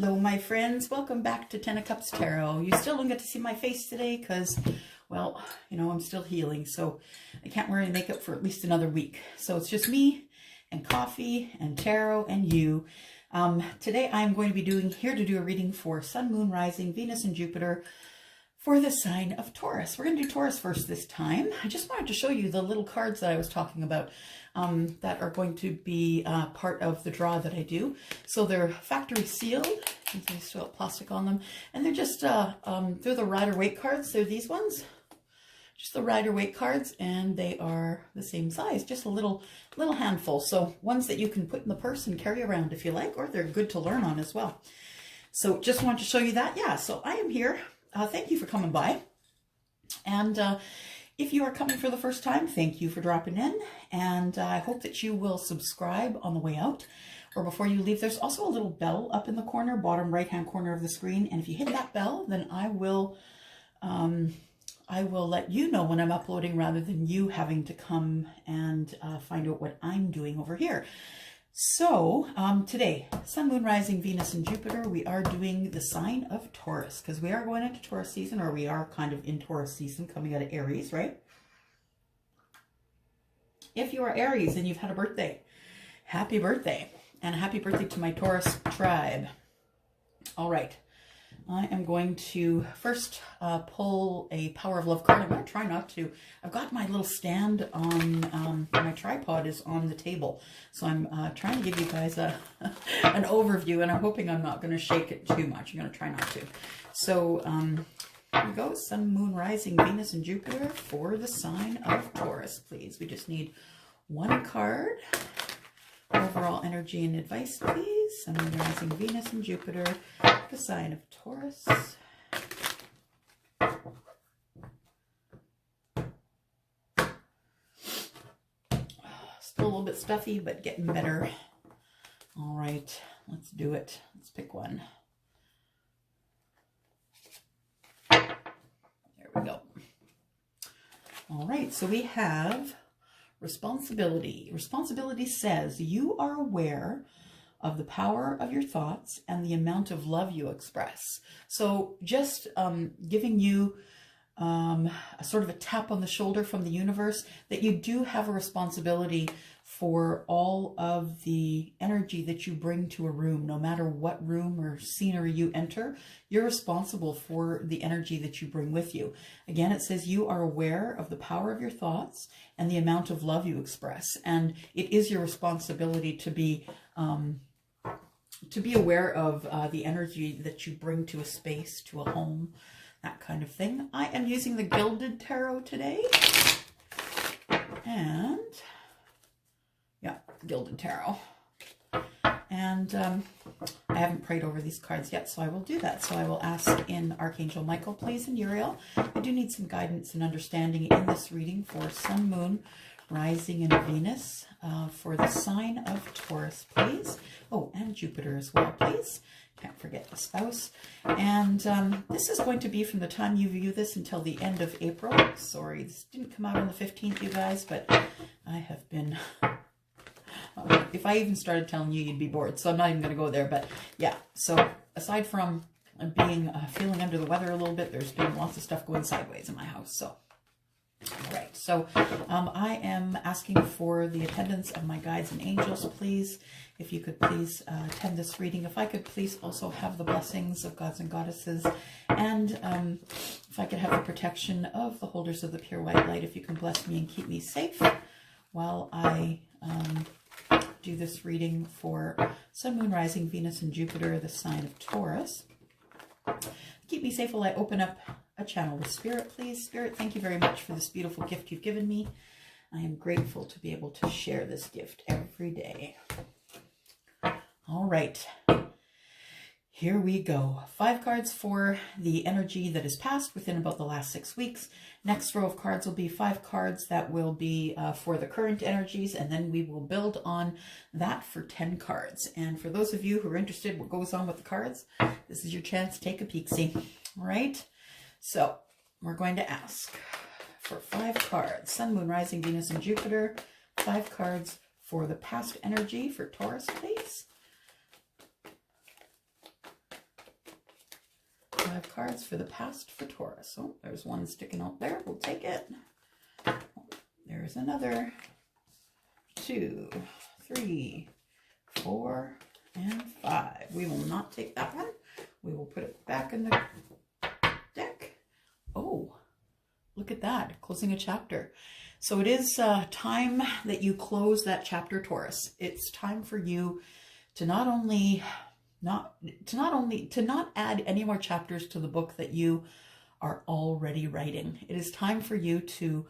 Hello, my friends. Welcome back to 10 of Cups Tarot. You still don't get to see my face today because, well, you know, I'm still healing, so I can't wear any makeup for at least another week. So it's just me and coffee and tarot and you. Today I'm going to be here to do a reading for Sun, Moon, Rising, Venus, and Jupiter for the sign of Taurus. We're going to do Taurus first this time. I just wanted to show you the little cards that I was talking about that are going to be part of the draw that I do. So they're factory sealed. They still have plastic on them. And they're just, they're the Rider-Waite cards. They're these ones. Just the Rider-Waite cards, and they are the same size, just a little handful. So ones that you can put in the purse and carry around if you like, or they're good to learn on as well. So just wanted to show you that. Yeah, so I am here. Thank you for coming by. And if you are coming for the first time, thank you for dropping in. And I hope that you will subscribe on the way out or before you leave. There's also a little bell up in the corner, bottom right-hand corner of the screen. And if you hit that bell, then I will let you know when I'm uploading rather than you having to come and find out what I'm doing over here. So today, Sun, Moon, Rising, Venus, and Jupiter, we are doing the sign of Taurus because we are going into Taurus season, or we are kind of in Taurus season coming out of Aries, right? If you are Aries and you've had a birthday, happy birthday, and a happy birthday to my Taurus tribe. All right. I am going to first pull a Power of Love card. I'm going to try not to. I've got my little stand on, my tripod is on the table. So I'm trying to give you guys an overview, and I'm hoping I'm not going to shake it too much. I'm going to try not to. So here we go. Sun, Moon, Rising, Venus, and Jupiter for the sign of Taurus, please. We just need one card. Overall energy and advice, please. Sun, Moon, Rising, Venus, and Jupiter, the sign of Taurus. Still a little bit stuffy, but getting better. All right, let's do it. Let's pick one. There we go. All right, so we have responsibility. Responsibility says you are aware of the power of your thoughts and the amount of love you express. So just giving you a sort of a tap on the shoulder from the universe that you do have a responsibility for all of the energy that you bring to a room. No matter what room or scenery you enter, you're responsible for the energy that you bring with you. Again, it says you are aware of the power of your thoughts and the amount of love you express. And it is your responsibility to be aware of the energy that you bring to a space, to a home, that kind of thing. I am using the Gilded Tarot today. And yeah, Gilded Tarot. And I haven't prayed over these cards yet, so I will do that. So I will ask in Archangel Michael, please, and Uriel. I do need some guidance and understanding in this reading for Sun, Moon, Rising, and Venus for the sign of Taurus, please. Oh, and Jupiter as well, please. Can't forget the spouse. And this is going to be from the time you view this until the end of April. Sorry, this didn't come out on the 15th, you guys, but I have been... if I even started telling you, you'd be bored, so I'm not even going to go there. But yeah, so aside from being feeling under the weather a little bit, there's been lots of stuff going sideways in my house, so... All right, so I am asking for the attendance of my guides and angels, please. If you could please attend this reading. If I could please also have the blessings of gods and goddesses. And if I could have the protection of the holders of the pure white light. If you can bless me and keep me safe while I do this reading for Sun, Moon, Rising, Venus, and Jupiter, the sign of Taurus. Keep me safe while I open up a channel with Spirit, please. Spirit, thank you very much for this beautiful gift you've given me. I am grateful to be able to share this gift every day. All right. Here we go. 5 cards for the energy that is passed within about the last 6 weeks. Next row of cards will be 5 cards that will be for the current energies, and then we will build on that for 10 cards. And for those of you who are interested what goes on with the cards, this is your chance to take a peek-see. All right. So we're going to ask for 5 cards. Sun, Moon, Rising, Venus, and Jupiter. 5 cards for the past energy for Taurus, please. 5 cards for the past for Taurus. Oh, there's one sticking out there. We'll take it. There's another. 2, 3, 4, and 5. We will not take that one. We will put it back in the deck. Oh, look at that. Closing a chapter. So it is time that you close that chapter, Taurus. It's time for you to not add any more chapters to the book that you are already writing. It is time for you to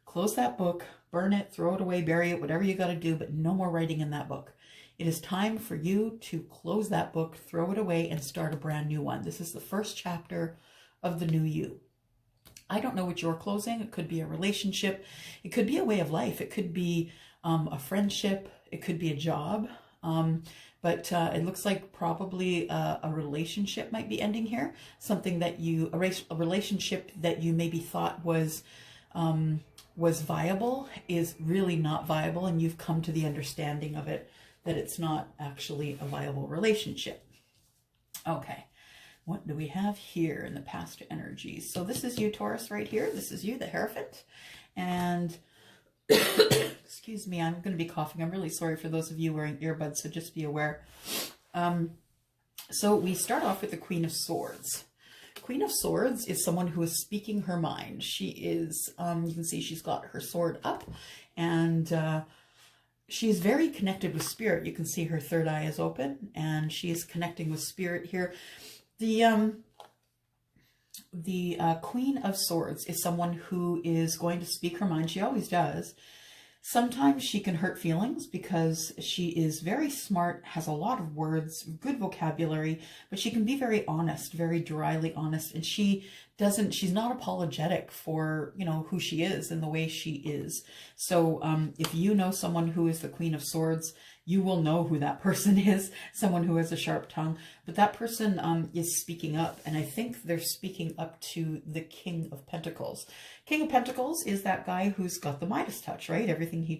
close that book, burn it, throw it away, bury it, whatever you got to do, but no more writing in that book. It is time for you to close that book, throw it away, and start a brand new one. This is the first chapter of the new you. I don't know what you're closing. It could be a relationship. It could be a way of life. It could be a friendship. It could be a job. But it looks like probably a relationship might be ending here. Something that a relationship that you maybe thought was viable is really not viable, and you've come to the understanding of it, that it's not actually a viable relationship. Okay. What do we have here in the past energies? So this is you, Taurus, right here. This is you, the Hierophant. And excuse me, I'm going to be coughing. I'm really sorry for those of you wearing earbuds, so just be aware. So we start off with the Queen of Swords. Queen of Swords is someone who is speaking her mind. She is, you can see she's got her sword up, and she's very connected with spirit. You can see her third eye is open, and she is connecting with spirit here. The Queen of Swords is someone who is going to speak her mind. She always does. Sometimes she can hurt feelings because she is very smart, has a lot of words, good vocabulary, but she can be very honest, very dryly honest. And she's not apologetic for, you know, who she is and the way she is. So if you know someone who is the Queen of Swords, you will know who that person is, someone who has a sharp tongue. But that person is speaking up, and I think they're speaking up to the King of Pentacles. King of Pentacles is that guy who's got the Midas touch, right? Everything he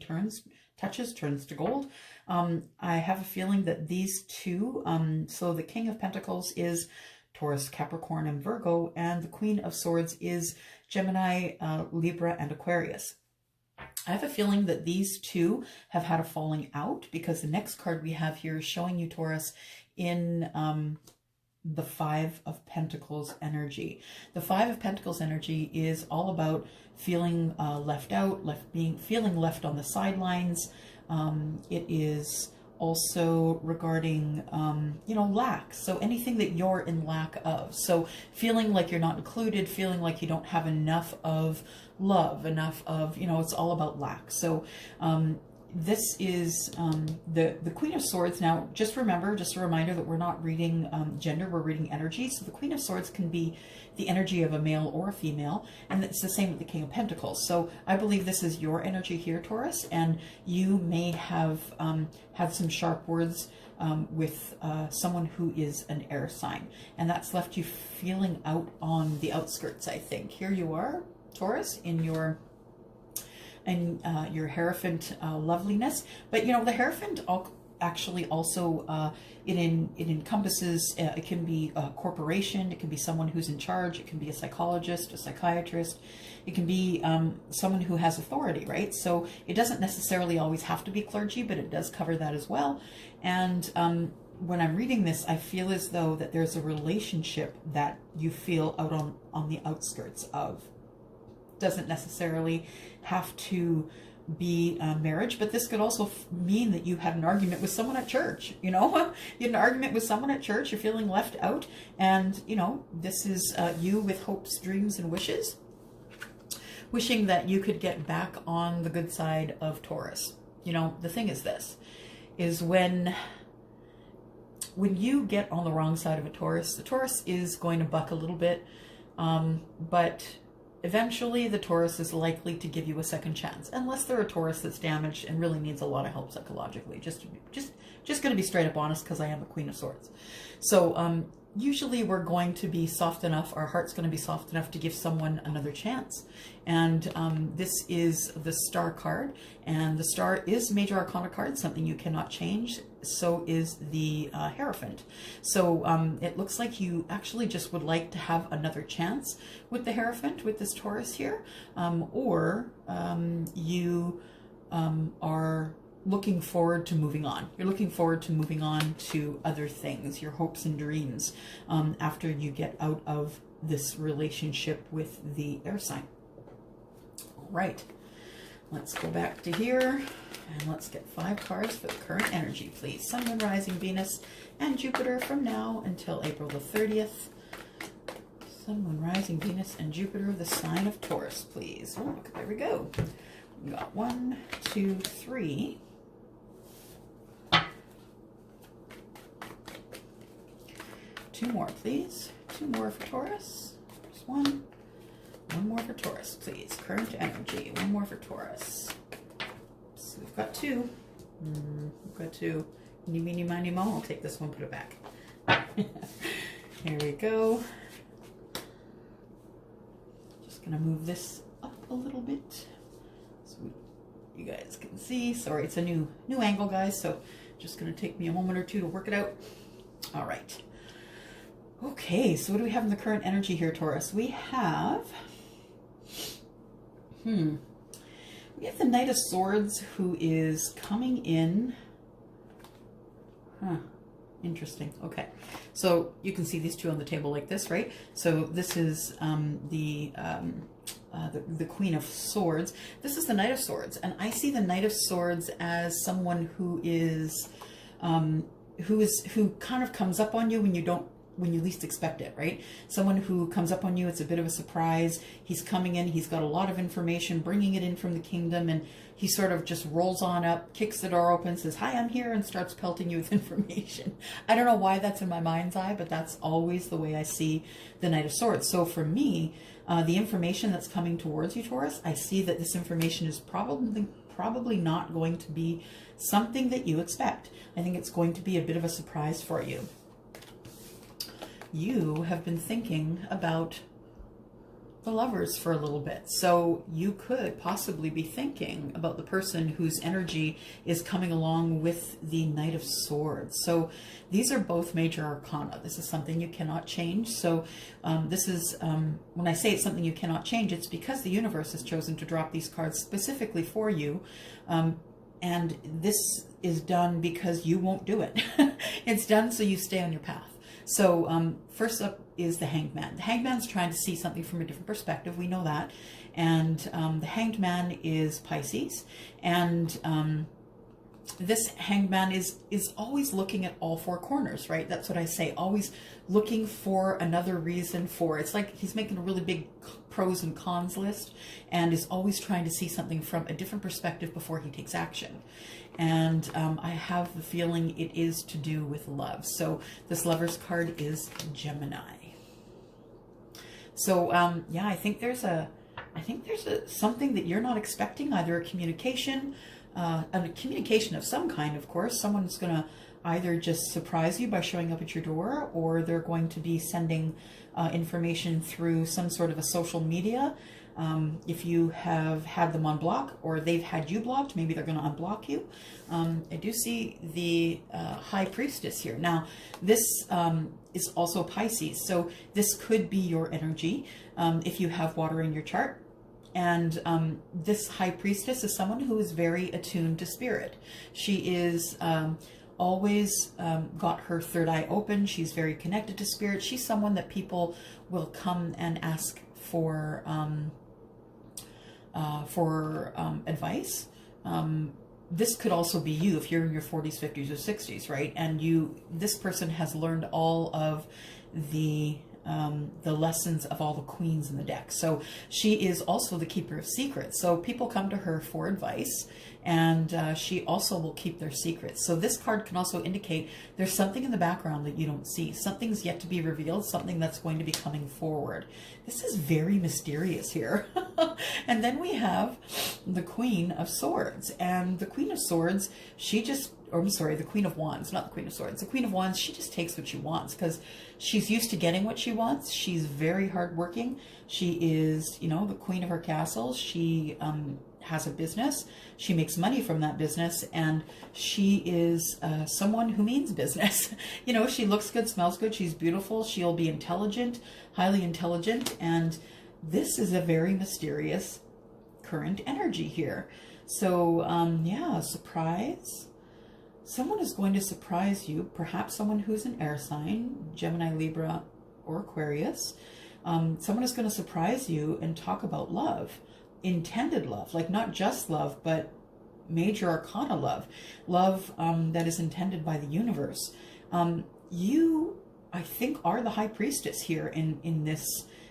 touches turns to gold. I have a feeling that these two, so the King of Pentacles is Taurus, Capricorn, and Virgo, and the Queen of Swords is Gemini, Libra, and Aquarius. I have a feeling that these two have had a falling out, because the next card we have here is showing you, Taurus, in the Five of Pentacles energy. The Five of Pentacles energy is all about feeling left out, feeling left on the sidelines. It is also regarding, you know, lack. So anything that you're in lack of. So feeling like you're not included, feeling like you don't have enough of love, enough of, you know, it's all about lack. So this is the Queen of Swords. Now, just remember, just a reminder that we're not reading gender, we're reading energy. So the Queen of Swords can be the energy of a male or a female, and it's the same with the King of Pentacles. So I believe this is your energy here, Taurus, and you may have had some sharp words with someone who is an air sign, and that's left you feeling out on the outskirts, I think. Here you are, Taurus, in your Hierophant loveliness. But, you know, the Hierophant actually also, it encompasses, it can be a corporation, it can be someone who's in charge, it can be a psychologist, a psychiatrist, it can be someone who has authority, right? So it doesn't necessarily always have to be clergy, but it does cover that as well. And when I'm reading this, I feel as though that there's a relationship that you feel out on the outskirts of. Doesn't necessarily have to be marriage, but this could also mean that you had an argument with someone at church. You know, you had an argument with someone at church, you're feeling left out, and, you know, this is you with hopes, dreams, and wishes, wishing that you could get back on the good side of Taurus. You know, the thing is this, is when you get on the wrong side of a Taurus, the Taurus is going to buck a little bit, but eventually the Taurus is likely to give you a second chance, unless they're a Taurus that's damaged and really needs a lot of help psychologically. Just going to be straight up honest, because I am the Queen of Swords. So usually we're going to be soft enough, our heart's going to be soft enough to give someone another chance. And this is the Star card, and the Star is Major Arcana card, something you cannot change. So is the Hierophant. So it looks like you actually just would like to have another chance with the Hierophant, with this Taurus here, or you are looking forward to moving on. You're looking forward to moving on to other things, your hopes and dreams, after you get out of this relationship with the air sign. All right, let's go back to here and let's get 5 cards for the current energy, please. Sun, Moon, Rising, Venus, and Jupiter from now until April the 30th. Sun, Moon, Rising, Venus, and Jupiter, the sign of Taurus, please. Oh, look, there we go. We got 1, 2, 3. 2 more, please. 2 more for Taurus. Just 1. 1 more for Taurus, please. Current energy. 1 more for Taurus. So we've got 2. We've got 2. Eeny, meeny, miny, mo. I'll take this one, put it back. Here we go. Just gonna move this up a little bit so you guys can see. Sorry, it's a new angle, guys, so just gonna take me a moment or two to work it out. All right. Okay, so what do we have in the current energy here, Taurus? We have, we have the Knight of Swords, who is coming in. Interesting. Okay, so you can see these two on the table like this, right? So this is the Queen of Swords. This is the Knight of Swords, and I see the Knight of Swords as someone who kind of comes up on you when you least expect it, right? Someone who comes up on you, it's a bit of a surprise. He's coming in, he's got a lot of information, bringing it in from the kingdom, and he sort of just rolls on up, kicks the door open, says, "Hi, I'm here," and starts pelting you with information. I don't know why that's in my mind's eye, but that's always the way I see the Knight of Swords. So for me, the information that's coming towards you, Taurus, I see that this information is probably not going to be something that you expect. I think it's going to be a bit of a surprise for you. You have been thinking about the Lovers for a little bit. So you could possibly be thinking about the person whose energy is coming along with the Knight of Swords. So these are both Major Arcana. This is something you cannot change. So this is, when I say it's something you cannot change, it's because the universe has chosen to drop these cards specifically for you. And this is done because you won't do it. It's done so you stay on your path. So first up is the Hanged Man. The Hanged Man's trying to see something from a different perspective. We know that. And the Hanged Man is Pisces. And this Hanged Man is always looking at all 4 corners, right? That's what I say. Always looking for another reason for. It's like he's making a really big pros and cons list and is always trying to see something from a different perspective before he takes action. And I have the feeling it is to do with love. So this Lover's card is Gemini. So yeah, I think there's something that you're not expecting, either a communication of some kind, of course. Someone's going to either just surprise you by showing up at your door, or they're going to be sending information through some sort of a social media. If you have had them on block, or they've had you blocked, maybe they're going to unblock you. I do see the High Priestess here. Now, this is also Pisces, so this could be your energy if you have water in your chart. And this High Priestess is someone who is very attuned to spirit. She is always got her third eye open. She's very connected to spirit. She's someone that people will come and ask for advice. This could also be you if you're in your 40s, 50s, or 60s, right? And this person has learned all of the lessons of all the queens in the deck. So she is also the keeper of secrets. So people come to her for advice, and she also will keep their secrets. So this card can also indicate there's something in the background that you don't see. Something's yet to be revealed, something that's going to be coming forward. This is very mysterious here. And then we have the Queen of Swords. And the Queen of Swords, she just or I'm sorry, the Queen of Wands, not the Queen of Swords. The Queen of Wands, she just takes what she wants because she's used to getting what she wants. She's very hardworking. She is, you know, the queen of her castle. She has a business. She makes money from that business, and she is someone who means business. You know, she looks good, smells good. She's beautiful. She'll be intelligent, highly intelligent, and this is a very mysterious current energy here. So, yeah, surprise. Someone is going to surprise you, perhaps someone who's an air sign, Gemini, Libra, or Aquarius. Someone is going to surprise you and talk about love, intended love, like not just love, but major arcana love, love that is intended by the universe. You, I think, are the high priestess here in this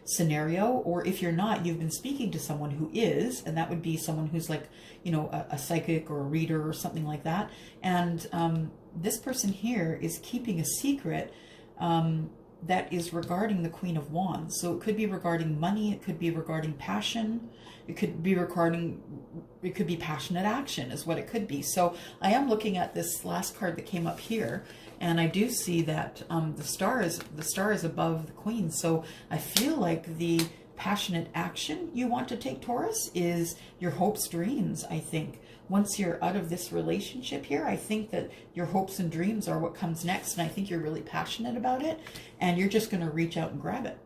scenario, or if you're not, you've been speaking to someone who is, and that would be someone who's like, you know, a psychic or a reader or something like that. And this person here is keeping a secret that is regarding the Queen of Wands. So it could be regarding money, it could be regarding passion, it could be passionate action is what it could be. So I am looking at this last card that came up here, and I do see that the star is above the Queen. So I feel like the passionate action you want to take, Taurus, is your hopes, dreams, I think. Once you're out of this relationship here, I think that your hopes and dreams are what comes next, and I think you're really passionate about it, and you're just going to reach out and grab it.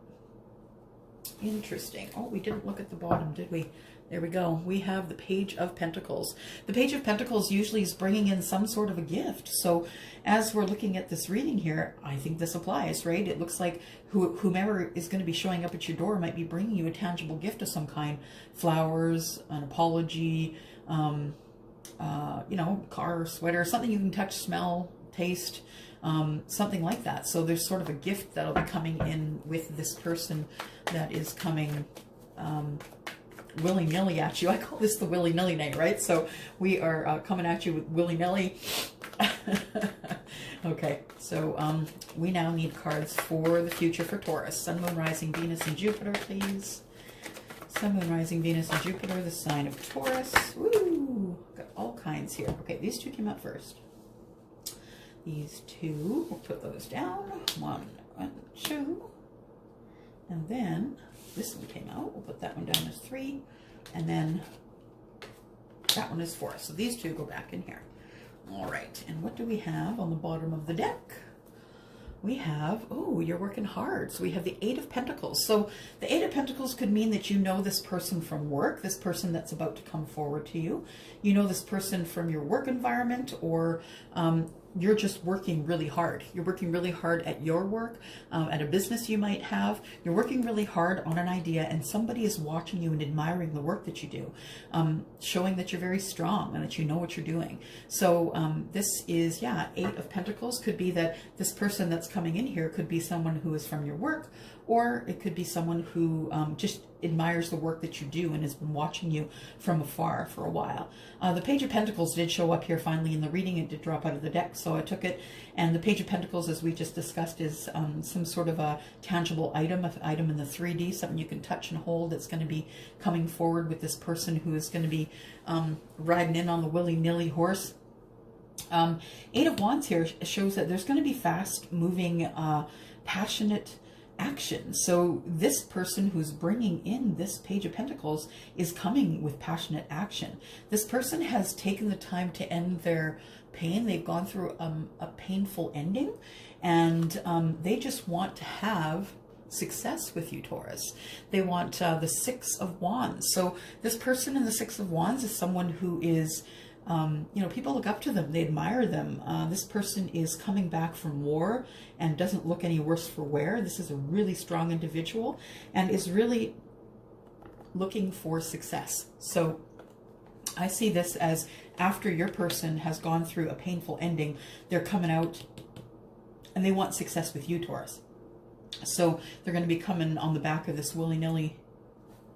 Interesting. Oh, we didn't look at the bottom, did we? There we go. We have the Page of Pentacles. The Page of Pentacles usually is bringing in some sort of a gift. So as we're looking at this reading here, I think this applies, right? It looks like whomever is going to be showing up at your door might be bringing you a tangible gift of some kind. Flowers, an apology, you know, car, sweater, something you can touch, smell, taste, something like that. So there's sort of a gift that'll be coming in with this person that is coming willy-nilly at you. I call this the willy-nilly night, right? So we are coming at you with willy-nilly. Okay, so we now need cards for the future for Taurus. Sun, Moon, Rising, Venus, and Jupiter, please. Sun, Moon, Rising, Venus, and Jupiter, the sign of Taurus. Woo! Got all kinds here. Okay, these two came out first. These two, we'll put those down. One, two. And then this one came out. We'll put that one down as 3. And then that one is 4. So these two go back in here. All right. And what do we have on the bottom of the deck? We have, oh, you're working hard. So we have the 8 of Pentacles. So the 8 of Pentacles could mean that you know this person from work, this person that's about to come forward to you. You know this person from your work environment, or you're just working really hard. You're working really hard at your work, at a business you might have. You're working really hard on an idea, and somebody is watching you and admiring the work that you do, showing that you're very strong and that you know what you're doing. So this is, yeah, 8 of Pentacles. Could be that this person that's coming in here could be someone who is from your work, or it could be someone who just admires the work that you do and has been watching you from afar for a while. The Page of Pentacles did show up here finally in the reading. It did drop out of the deck, so I took it. And the Page of Pentacles, as we just discussed, is some sort of a tangible item, an item in the 3D, something you can touch and hold that's going to be coming forward with this person who is going to be riding in on the willy-nilly horse. 8 of Wands here shows that there's going to be fast-moving, passionate action. So this person who's bringing in this Page of Pentacles is coming with passionate action. This person has taken the time to end their pain. They've gone through a painful ending, and they just want to have success with you, Taurus. They want the 6 of Wands. So this person in the 6 of Wands is someone who is you know, people look up to them, they admire them. This person is coming back from war and doesn't look any worse for wear. This is a really strong individual and is really looking for success. So I see this as after your person has gone through a painful ending, they're coming out and they want success with you, Taurus. So they're going to be coming on the back of this willy-nilly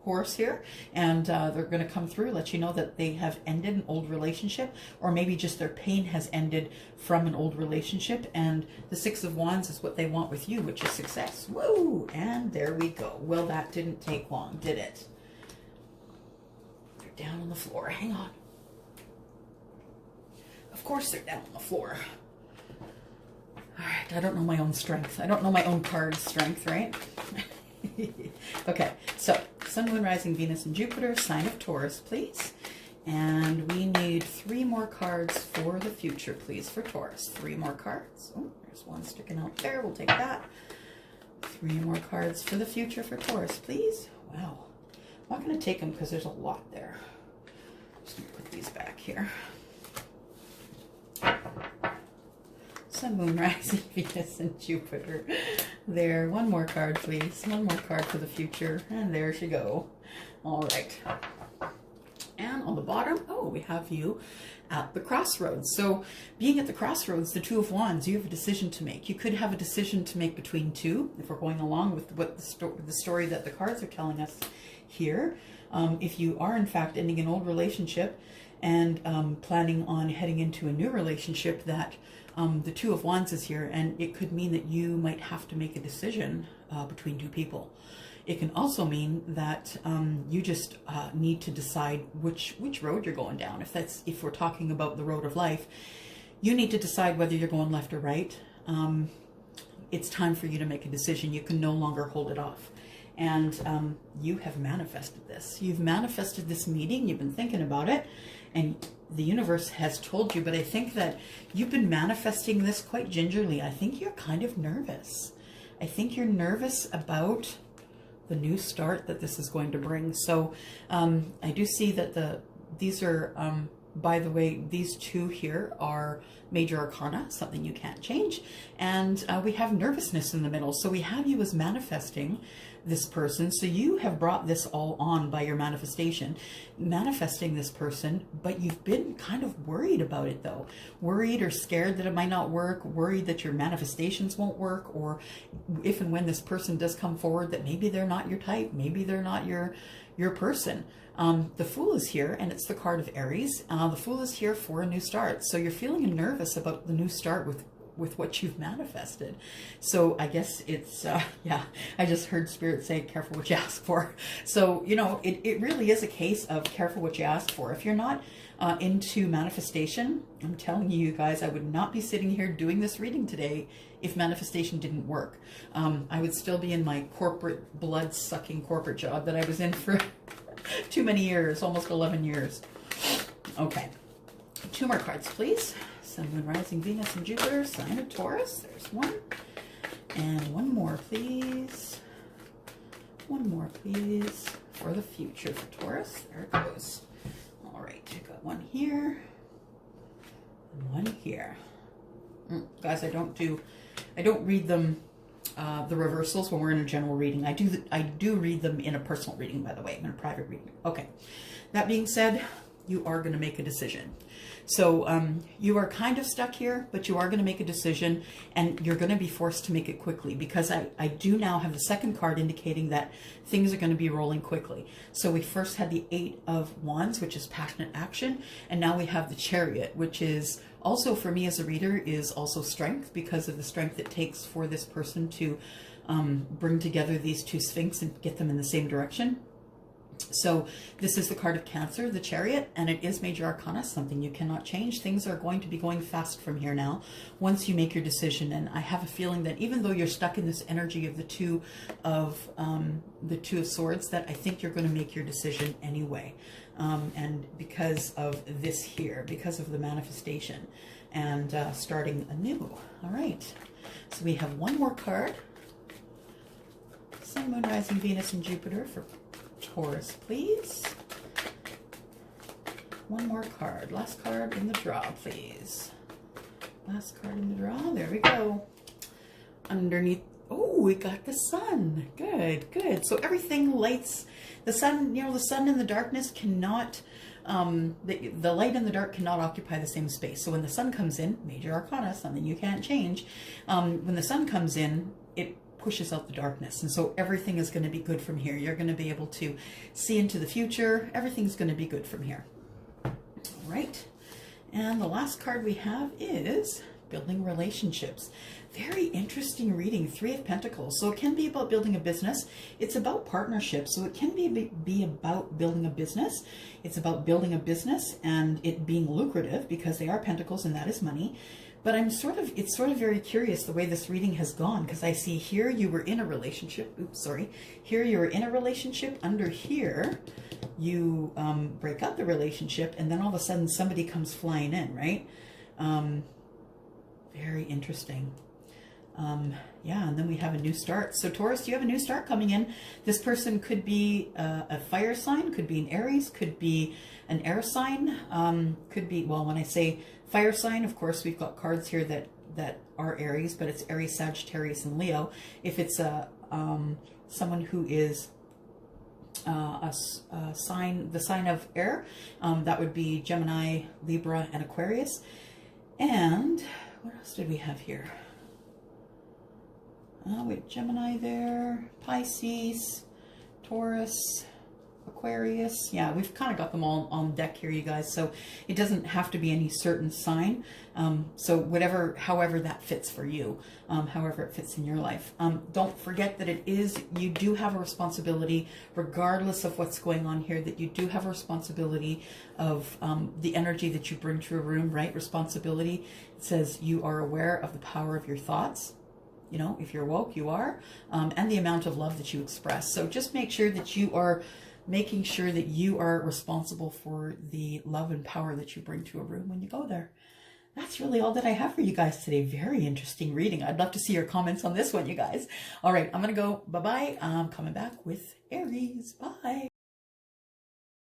horse here, and they're going to come through, let you know that they have ended an old relationship, or maybe just their pain has ended from an old relationship, and the 6 of Wands is what they want with you, which is success. Woo! And there we go. Well, that didn't take long, did it? They're down on the floor. Hang on. Of course they're down on the floor. All right, I don't know my own strength. I don't know my own card strength, right? Okay, so Sun, Moon, Rising, Venus, and Jupiter, sign of Taurus, please. And we need 3 more cards for the future, please, for Taurus. 3 more cards. Oh, there's one sticking out there. We'll take that. 3 more cards for the future for Taurus, please. Wow. I'm not going to take them because there's a lot there. Just going to put these back here. Sun, Moon, Rising, Venus, and Jupiter. There. 1 more card, please. 1 more card for the future. And there she go. All right. And on the bottom, oh, we have you at the crossroads. So being at the crossroads, the Two of Wands, you have a decision to make. You could have a decision to make between 2, if we're going along with what the story that the cards are telling us here. If you are, in fact, ending an old relationship and planning on heading into a new relationship, that the Two of Wands is here, and it could mean that you might have to make a decision between 2 people. It can also mean that you just need to decide which road you're going down. If we're talking about the road of life, you need to decide whether you're going left or right. It's time for you to make a decision. You can no longer hold it off. And you have manifested this. You've manifested this meeting. You've been thinking about it, and the universe has told you. But I think that you've been manifesting this quite gingerly. I think you're kind of nervous. I think you're nervous about the new start that this is going to bring. So I do see that these are, by the way, these 2 here are major arcana, something you can't change. And we have nervousness in the middle. So we have you as manifesting this person. So you have brought this all on by your manifestation, manifesting this person, but you've been kind of worried about it though. Worried or scared that it might not work, worried that your manifestations won't work, or if and when this person does come forward that maybe they're not your type, maybe they're not your person. The Fool is here, and it's the card of Aries. The Fool is here for a new start. So you're feeling nervous about the new start with what you've manifested. So I guess it's, yeah, I just heard Spirit say, careful what you ask for. So, you know, it really is a case of careful what you ask for. If you're not into manifestation, I'm telling you guys, I would not be sitting here doing this reading today if manifestation didn't work. I would still be in my corporate, blood-sucking corporate job that I was in for too many years, almost 11 years. Okay, 2 more cards, please. Sun, Moon, Rising, Venus, and Jupiter, sign of Taurus. There's 1. And 1 more, please. 1 more, please, for the future for Taurus. There it goes. All right, I got 1 here and 1 here. Guys, I don't read them, the reversals when we're in a general reading. I do read them in a personal reading, by the way, in a private reading. Okay, that being said, you are going to make a decision. So you are kind of stuck here, but you are going to make a decision, and you're going to be forced to make it quickly, because I do now have the 2nd card indicating that things are going to be rolling quickly. So we first had the 8 of Wands, which is passionate action, and now we have the Chariot, which is also, for me as a reader, is also strength, because of the strength it takes for this person to bring together these 2 Sphinx and get them in the same direction. So this is the card of Cancer, the Chariot, and it is major arcana, something you cannot change. Things are going to be going fast from here now once you make your decision. And I have a feeling that even though you're stuck in this energy of the Two of Swords, that I think you're going to make your decision anyway. And because of this here, because of the manifestation and starting anew. All right, so we have 1 more card. Sun, Moon, Rising, Venus, and Jupiter for Taurus, please. 1 more card. Last card in the draw, please. Last card in the draw. There we go. Underneath. Oh, we got the Sun. Good, good. So everything lights. The Sun, you know, the Sun and the darkness cannot, the light and the dark cannot occupy the same space. So when the Sun comes in, major arcana, something you can't change. When the Sun comes in, it pushes out the darkness, and so everything is going to be good from here. You're going to be able to see into the future. Everything's going to be good from here. All right, and the last card we have is building relationships. Very interesting reading, Three of Pentacles. So it can be about building a business. It's about partnership. So it can be about building a business. It's about building a business and it being lucrative because they are pentacles and that is money. But it's sort of very curious the way this reading has gone, because I see here you were in a relationship. Oops, sorry. Here you were in a relationship. Under here, you break up the relationship, and then all of a sudden somebody comes flying in, right? Very interesting. Yeah, and then we have a new start. So Taurus, you have a new start coming in. This person could be a fire sign, could be an Aries, could be an air sign, could be, well, when I say fire sign, of course, we've got cards here that are Aries, but it's Aries, Sagittarius, and Leo. If it's someone who is a sign, the sign of air, that would be Gemini, Libra, and Aquarius. And what else did we have here? We have Gemini there, Pisces, Taurus, Aquarius. Yeah, we've kind of got them all on deck here, you guys. So it doesn't have to be any certain sign. So however that fits for you, however it fits in your life. Don't forget that you do have a responsibility, regardless of what's going on here, that you do have a responsibility of the energy that you bring to a room, right? Responsibility. It says you are aware of the power of your thoughts. You know, if you're woke, you are, and the amount of love that you express. So just make sure that you are making sure that you are responsible for the love and power that you bring to a room when you go there. That's really all that I have for you guys today. Very interesting reading. I'd love to see your comments on this one, you guys. All right, I'm going to go. Bye-bye. I'm coming back with Aries. Bye.